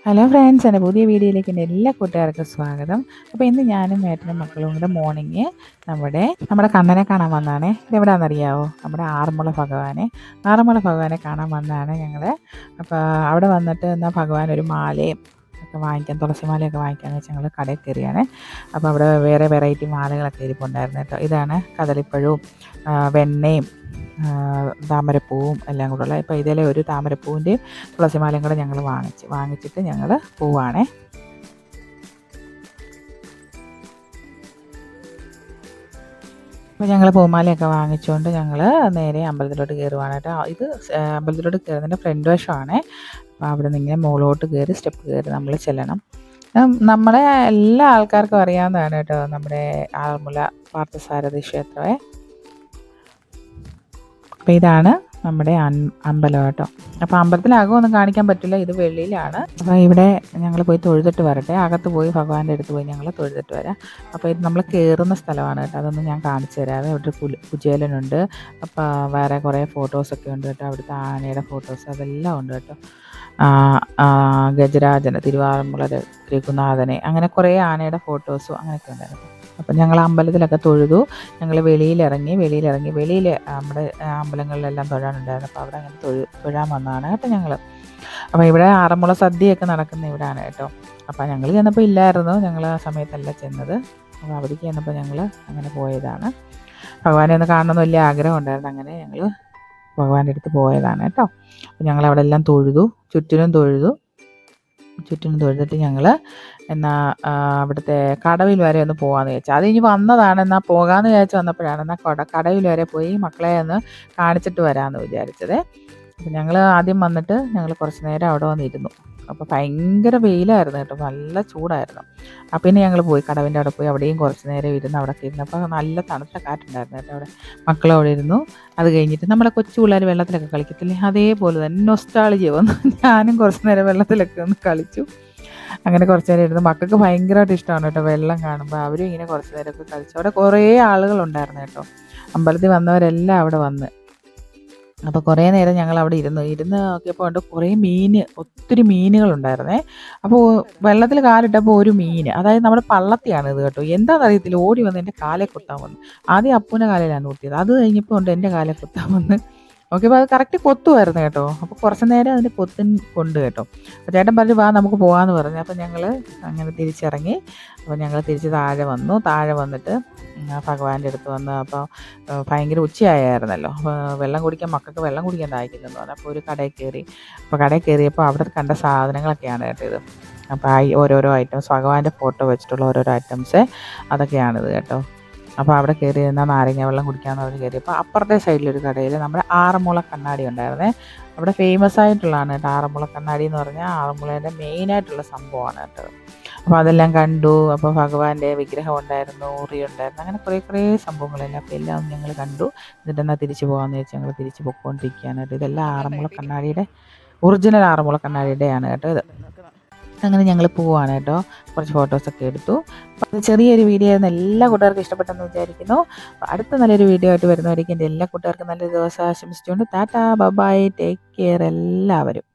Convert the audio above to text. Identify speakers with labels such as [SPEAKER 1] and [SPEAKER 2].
[SPEAKER 1] Hello friends, എൻ്റെ പുതിയ വീഡിയോയിലേക്ക് എൻ്റെ എല്ലാ കൂട്ടുകാർക്കും സ്വാഗതം. അപ്പോൾ ഇന്ന് ഞാനും ഏട്ടനും മക്കളും കൂടെ മോർണിംഗ് നമ്മുടെ കണ്ണനെ കാണാൻ വന്നതാണ്. ഇതെവിടെയാണെന്നറിയാവോ? നമ്മുടെ ആറന്മുള ഭഗവാനെ കാണാൻ വന്നതാണ് ഞങ്ങൾ. അപ്പോൾ അവിടെ വന്നിട്ട് എന്നാൽ ഭഗവാൻ ഒരു മാലയും ഒക്കെ വാങ്ങിക്കാൻ, തുളസി മാലയൊക്കെ വാങ്ങിക്കാമെന്ന് വെച്ചാൽ ഞങ്ങൾ കടയിൽ കയറിയാണ്. അപ്പോൾ അവിടെ വേറെ വെറൈറ്റി മാലകളൊക്കെ ഇരിപ്പുണ്ടായിരുന്നു കേട്ടോ. ഇതാണ് കദളിപ്പഴവും വെണ്ണയും താമരപ്പൂവും എല്ലാം കൂടെയുള്ള. ഇപ്പോൾ ഇതിലെ ഒരു താമരപ്പൂവിൻ്റെയും തുളസിമാലയും കൂടെ ഞങ്ങൾ വാങ്ങിച്ചിട്ട് ഞങ്ങൾ പോവുകയാണേ. അപ്പോൾ ഞങ്ങൾ പൂമാലയൊക്കെ വാങ്ങിച്ചുകൊണ്ട് ഞങ്ങൾ നേരെ അമ്പലത്തിലോട്ട് കയറുവാണ് കേട്ടോ. ഇത് അമ്പലത്തിലോട്ട് കയറുന്നതിൻ്റെ ഫ്രണ്ട് വശമാണ്. അപ്പോൾ അവിടെ നിന്ന് ഇങ്ങനെ മുകളിലോട്ട് കയറി സ്റ്റെപ്പ് കയറി നമ്മൾ ചെല്ലണം. നമ്മളെ എല്ലാ ആൾക്കാർക്കും അറിയാവുന്നതാണ് കേട്ടോ നമ്മുടെ ആറന്മുള പാർത്ഥസാരഥി ക്ഷേത്രമേ. അപ്പോൾ ഇതാണ് നമ്മുടെ അമ്പലം കേട്ടോ. അപ്പോൾ അമ്പലത്തിലകമൊന്നും കാണിക്കാൻ പറ്റില്ല, ഇത് വെളിയിലാണ്. അപ്പോൾ ഇവിടെ ഞങ്ങൾ പോയി തൊഴുതിട്ട് വരട്ടെ. അകത്ത് പോയി ഭഗവാന്റെ അടുത്ത് പോയി ഞങ്ങൾ തൊഴുതിട്ട് വരാം. അപ്പോൾ ഇത് നമ്മൾ കയറുന്ന സ്ഥലമാണ് കേട്ടോ. അതൊന്നും ഞാൻ കാണിച്ചു തരാതെ. ഇവിടെ ഒരു കുചേലനുണ്ട്. അപ്പോൾ വേറെ കുറേ ഫോട്ടോസൊക്കെ ഉണ്ട് കേട്ടോ. അവിടുത്തെ ആനയുടെ ഫോട്ടോസ് അതെല്ലാം ഉണ്ട് കേട്ടോ. ഗജരാജന്, തിരുവാറന്മുള രഘുനാഥനെ, അങ്ങനെ കുറേ ആനയുടെ ഫോട്ടോസും അങ്ങനെയൊക്കെ ഉണ്ടായിരുന്നു. അപ്പം ഞങ്ങൾ അമ്പലത്തിലൊക്കെ തൊഴുതു. ഞങ്ങൾ വെളിയിൽ നമ്മുടെ അമ്പലങ്ങളിലെല്ലാം തൊഴാനുണ്ടായിരുന്നു. അപ്പോൾ അവിടെ അങ്ങനെ തൊഴാൻ വന്നതാണ് കേട്ടോ ഞങ്ങൾ. അപ്പോൾ ഇവിടെ ആറന്മുള സദ്യയൊക്കെ നടക്കുന്ന ഇവിടെയാണ് കേട്ടോ. അപ്പോൾ ഞങ്ങൾ ചെന്നപ്പോൾ ഇല്ലായിരുന്നു, ഞങ്ങൾ ആ സമയത്തല്ല ചെന്നത്. അപ്പോൾ അവിടേക്ക് ചെന്നപ്പോൾ ഞങ്ങൾ അങ്ങനെ പോയതാണ്. ഭഗവാനെ ഒന്ന് കാണണമെന്ന് വലിയ ആഗ്രഹം ഉണ്ടായിരുന്നു. അങ്ങനെ ഞങ്ങൾ ഭഗവാന്റെ അടുത്ത് പോയതാണ് കേട്ടോ. അപ്പോൾ ഞങ്ങളവിടെ എല്ലാം ചുറ്റിനും തൊഴുതിട്ട് ഞങ്ങൾ അവിടുത്തെ കടവിൽ വരെ ഒന്ന് പോകാമെന്ന് വിചാരിച്ചു. അത് ഇനി വന്നതാണ്, എന്നാൽ പോകാമെന്ന് വിചാരിച്ച് വന്നപ്പോഴാണ് കടവിൽ വരെ പോയി മക്കളെ ഒന്ന് കാണിച്ചിട്ട് വരാമെന്ന് വിചാരിച്ചത്. അപ്പം ഞങ്ങൾ ആദ്യം വന്നിട്ട് ഞങ്ങൾ കുറച്ച് നേരം അവിടെ വന്നിരുന്നു. അപ്പോൾ ഭയങ്കര വെയിലായിരുന്നു കേട്ടോ, നല്ല ചൂടായിരുന്നു. അപ്പം പിന്നെ ഞങ്ങൾ പോയി കടവിൻ്റെ അവിടെ പോയി അവിടെയും കുറച്ച് നേരം ഇരുന്ന് അവിടെ ഇരുന്നപ്പോൾ നല്ല തണുത്ത കാറ്റുണ്ടായിരുന്നു കേട്ടോ. അവിടെ മക്കളും അവിടെ ഇരുന്നു. അത് കഴിഞ്ഞിട്ട് നമ്മളെ കൊച്ചു പിള്ളേർ വെള്ളത്തിലൊക്കെ കളിക്കത്തില്ലേ, അതേപോലെ തന്നെ നൊസ്റ്റാൾജിയ വന്നു. ഞാനും കുറച്ച് നേരം വെള്ളത്തിലൊക്കെ ഒന്ന് കളിച്ചു. അങ്ങനെ കുറച്ച് നേരം ഇരുന്ന്. മക്കൾക്ക് ഭയങ്കരമായിട്ട് ഇഷ്ടമാണ് കേട്ടോ വെള്ളം കാണുമ്പോൾ. അവരും ഇങ്ങനെ കുറച്ച് നേരമൊക്കെ കളിച്ചു. അവിടെ കുറേ ആളുകളുണ്ടായിരുന്നു കേട്ടോ. അമ്പലത്തിൽ വന്നവരെല്ലാം അവിടെ വന്ന്. അപ്പോൾ കുറേ നേരം ഞങ്ങൾ അവിടെ ഇരുന്ന് നോക്കിയപ്പോൾ ഉണ്ട് ഒത്തിരി മീനുകളുണ്ടായിരുന്നേ. അപ്പോൾ വെള്ളത്തിൽ കാലിട്ടപ്പോൾ ഒരു മീൻ, അതായത് നമ്മുടെ പള്ളത്തിയാണ് ഇത് കേട്ടോ. എന്താണെന്നറിയത്തില്ല, ഓടി വന്ന് എൻ്റെ കാലെ കുത്താൻ വന്നു. ആദ്യം അപ്പൂൻ്റെ കാലിലാണ് കുത്തിയത്. അത് കഴിഞ്ഞപ്പോൾ ഉണ്ട് എൻ്റെ കാലെ കുത്താൻ വന്ന്. നോക്കിയപ്പോൾ അത് കറക്റ്റ് കൊത്തുമായിരുന്നു കേട്ടോ. അപ്പോൾ കുറച്ച് നേരം അതിൻ്റെ കൊണ്ട് കേട്ടോ. അപ്പോൾ ചേട്ടൻ പറഞ്ഞു വാ നമുക്ക് പോകാമെന്ന് പറഞ്ഞു. അപ്പോൾ ഞങ്ങൾ അങ്ങനെ തിരിച്ചിറങ്ങി. അപ്പോൾ ഞങ്ങൾ തിരിച്ച് താഴെ വന്നിട്ട് ഭഗവാന്റെ അടുത്ത് വന്ന്. അപ്പോൾ ഭയങ്കര ഉച്ചയായിരുന്നല്ലോ. അപ്പോൾ മക്കൾക്ക് വെള്ളം കുടിക്കാൻ ദാഹിക്കുന്നെന്ന് പറഞ്ഞു. അപ്പോൾ ഒരു കടയിൽ കയറി. അപ്പോൾ കടയിൽ കയറിയപ്പോൾ അവിടെ കണ്ട സാധനങ്ങളൊക്കെയാണ് കേട്ടോ ഇത്. അപ്പോൾ ഓരോരോ ഐറ്റംസ്, ഭഗവാന്റെ ഫോട്ടോ വെച്ചിട്ടുള്ള ഓരോരോ ഐറ്റംസ് അതൊക്കെയാണിത് കേട്ടോ. അപ്പോൾ അവിടെ കയറി നിന്നാൽ നാരങ്ങ വെള്ളം കുടിക്കാമെന്ന് പറഞ്ഞ് കയറിയപ്പോൾ അപ്പുറത്തെ സൈഡിലൊരു കടയിൽ നമ്മുടെ ആറന്മുള കണ്ണാടി ഉണ്ടായിരുന്നേ. അവിടെ ഫേമസ് ആയിട്ടുള്ളതാണ് കേട്ടോ ആറന്മുള കണ്ണാടി എന്ന് പറഞ്ഞാൽ. ആറന്മുളേൻ്റെ മെയിനായിട്ടുള്ള സംഭവമാണ് കേട്ടോ. അപ്പോൾ അതെല്ലാം കണ്ടു. അപ്പോൾ ഭഗവാന്റെ വിഗ്രഹം ഉണ്ടായിരുന്നു, ഉറി ഉണ്ടായിരുന്നു, അങ്ങനെ കുറേ സംഭവങ്ങളെല്ലാം. അപ്പോൾ എല്ലാം ഞങ്ങൾ കണ്ടു. എന്നിട്ടെന്നാൽ തിരിച്ചു പോകാമെന്ന് വെച്ചാൽ ഞങ്ങൾ തിരിച്ച് പൊയ്ക്കൊണ്ടിരിക്കുകയാണ് കേട്ടോ. ഇതെല്ലാം ആറന്മുള കണ്ണാടിയുടെ ഒറിജിനൽ ആറന്മുള കണ്ണാടിയുടെയാണ് കേട്ടോ ഇത്. അങ്ങനെ ഞങ്ങൾ പോവുകയാണ് കേട്ടോ. കുറച്ച് ഫോട്ടോസൊക്കെ എടുത്തു. അപ്പോൾ അത് ചെറിയൊരു വീഡിയോ ആയിരുന്നു. എല്ലാ കൂട്ടുകാർക്കും ഇഷ്ടപ്പെട്ടെന്ന് വിചാരിക്കുന്നു. അടുത്ത നല്ലൊരു വീഡിയോ ആയിട്ട് വരുന്നവരേക്കും എൻ്റെ എല്ലാ കൂട്ടുകാർക്കും നല്ലൊരു ദിവസം ആശംസിച്ചുകൊണ്ട് ടാറ്റാ ബൈ, ടേക്ക് കെയർ എല്ലാവരും.